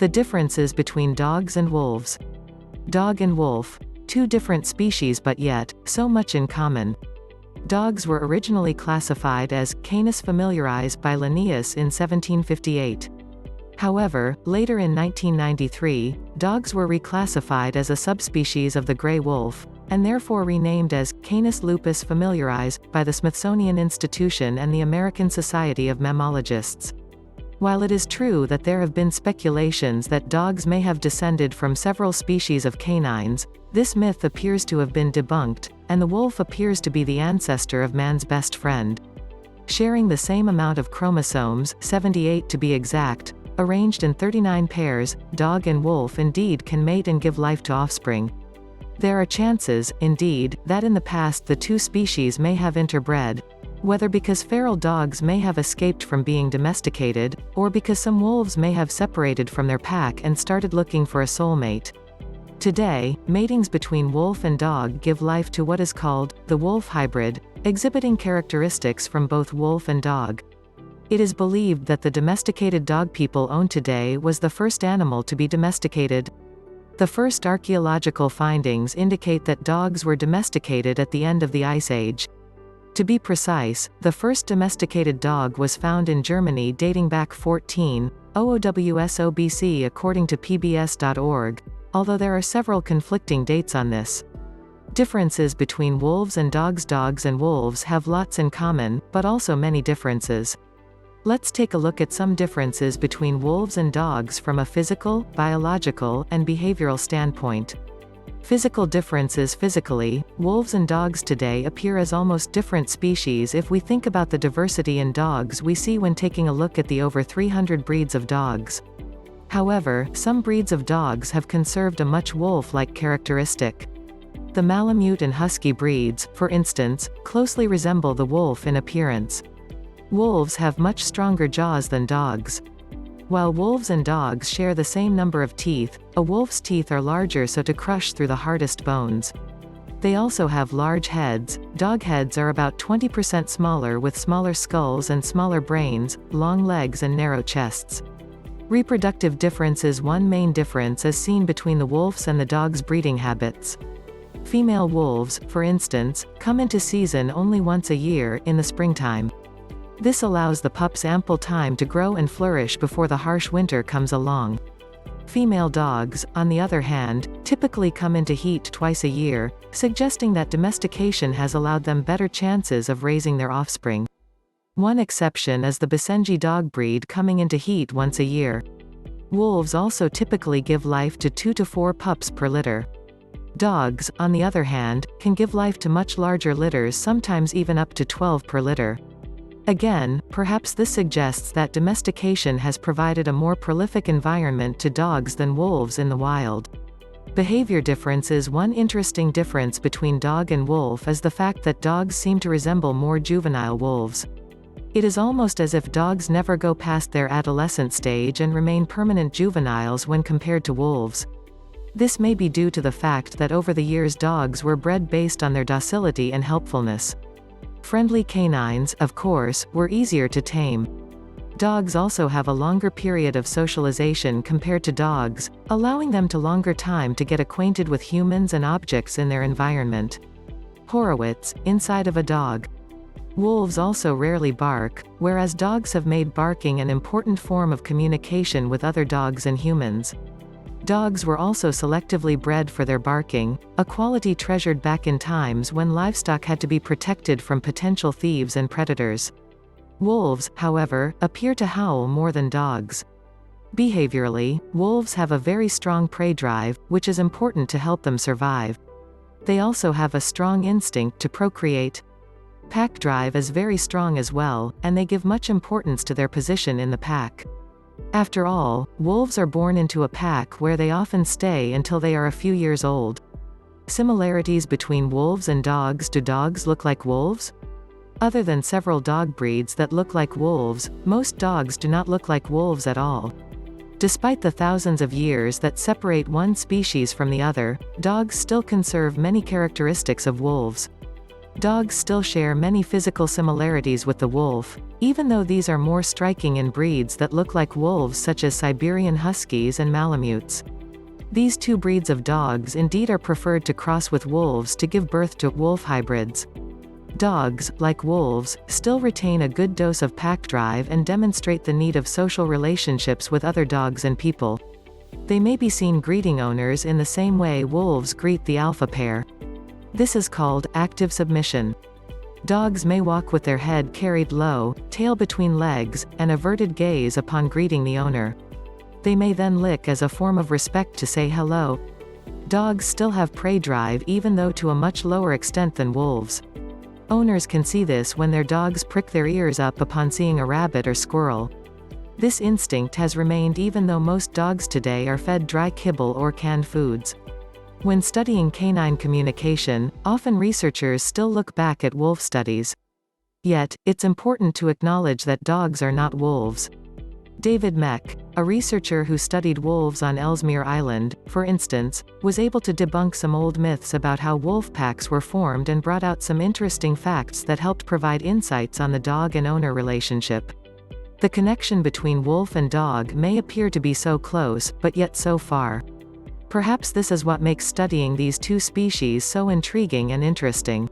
The differences between dogs and wolves. Dog and wolf. Two different species but yet, so much in common. Dogs were originally classified as Canis familiaris by Linnaeus in 1758. However, later in 1993, dogs were reclassified as a subspecies of the gray wolf, and therefore renamed as Canis lupus familiaris by the Smithsonian Institution and the American Society of Mammalogists. While it is true that there have been speculations that dogs may have descended from several species of canines, this myth appears to have been debunked, and the wolf appears to be the ancestor of man's best friend. Sharing the same amount of chromosomes, 78 to be exact, arranged in 39 pairs, dog and wolf indeed can mate and give life to offspring. There are chances, indeed, that in the past the two species may have interbred, whether because feral dogs may have escaped from being domesticated, or because some wolves may have separated from their pack and started looking for a soulmate. Today, matings between wolf and dog give life to what is called the wolf hybrid, exhibiting characteristics from both wolf and dog. It is believed that the domesticated dog people own today was the first animal to be domesticated. The first archaeological findings indicate that dogs were domesticated at the end of the Ice Age. To be precise, the first domesticated dog was found in Germany dating back 1400 BC according to pbs.org, although there are several conflicting dates on this. Differences between wolves and dogs. Dogs and wolves have lots in common, but also many differences. Let's take a look at some differences between wolves and dogs from a physical, biological, and behavioral standpoint. Physical differences. Physically, wolves and dogs today appear as almost different species if we think about the diversity in dogs we see when taking a look at the over 300 breeds of dogs. However, some breeds of dogs have conserved a much wolf-like characteristic. The Malamute and Husky breeds, for instance, closely resemble the wolf in appearance. Wolves have much stronger jaws than dogs. While wolves and dogs share the same number of teeth, a wolf's teeth are larger so to crush through the hardest bones. They also have large heads. Dog heads are about 20% smaller with smaller skulls and smaller brains, long legs and narrow chests. Reproductive differences. One main difference is seen between the wolf's and the dog's breeding habits. Female wolves, for instance, come into season only once a year, in the springtime. This allows the pups ample time to grow and flourish before the harsh winter comes along. Female dogs, on the other hand, typically come into heat twice a year, suggesting that domestication has allowed them better chances of raising their offspring. One exception is the Basenji dog breed coming into heat once a year. Wolves also typically give life to 2 to 4 pups per litter. Dogs, on the other hand, can give life to much larger litters, sometimes even up to 12 per litter. Again, perhaps this suggests that domestication has provided a more prolific environment to dogs than wolves in the wild. Behavior differences. One interesting difference between dog and wolf is the fact that dogs seem to resemble more juvenile wolves. It is almost as if dogs never go past their adolescent stage and remain permanent juveniles when compared to wolves. This may be due to the fact that over the years dogs were bred based on their docility and helpfulness. Friendly canines, of course, were easier to tame. Dogs also have a longer period of socialization compared to dogs, allowing them to longer time to get acquainted with humans and objects in their environment. Horowitz, inside of a dog. Wolves also rarely bark, whereas dogs have made barking an important form of communication with other dogs and humans. Dogs were also selectively bred for their barking, a quality treasured back in times when livestock had to be protected from potential thieves and predators. Wolves, however, appear to howl more than dogs. Behaviorally, wolves have a very strong prey drive, which is important to help them survive. They also have a strong instinct to procreate. Pack drive is very strong as well, and they give much importance to their position in the pack. After all, wolves are born into a pack where they often stay until they are a few years old. Similarities between wolves and dogs. Do dogs look like wolves? Other than several dog breeds that look like wolves, most dogs do not look like wolves at all. Despite the thousands of years that separate one species from the other, dogs still conserve many characteristics of wolves. Dogs still share many physical similarities with the wolf, even though these are more striking in breeds that look like wolves such as Siberian Huskies and Malamutes. These two breeds of dogs indeed are preferred to cross with wolves to give birth to wolf hybrids. Dogs, like wolves, still retain a good dose of pack drive and demonstrate the need of social relationships with other dogs and people. They may be seen greeting owners in the same way wolves greet the alpha pair. This is called active submission. Dogs may walk with their head carried low, tail between legs, and averted gaze upon greeting the owner. They may then lick as a form of respect to say hello. Dogs still have prey drive even though to a much lower extent than wolves. Owners can see this when their dogs prick their ears up upon seeing a rabbit or squirrel. This instinct has remained even though most dogs today are fed dry kibble or canned foods. When studying canine communication, often researchers still look back at wolf studies. Yet, it's important to acknowledge that dogs are not wolves. David Mech, a researcher who studied wolves on Ellesmere Island, for instance, was able to debunk some old myths about how wolf packs were formed and brought out some interesting facts that helped provide insights on the dog and owner relationship. The connection between wolf and dog may appear to be so close, but yet so far. Perhaps this is what makes studying these two species so intriguing and interesting.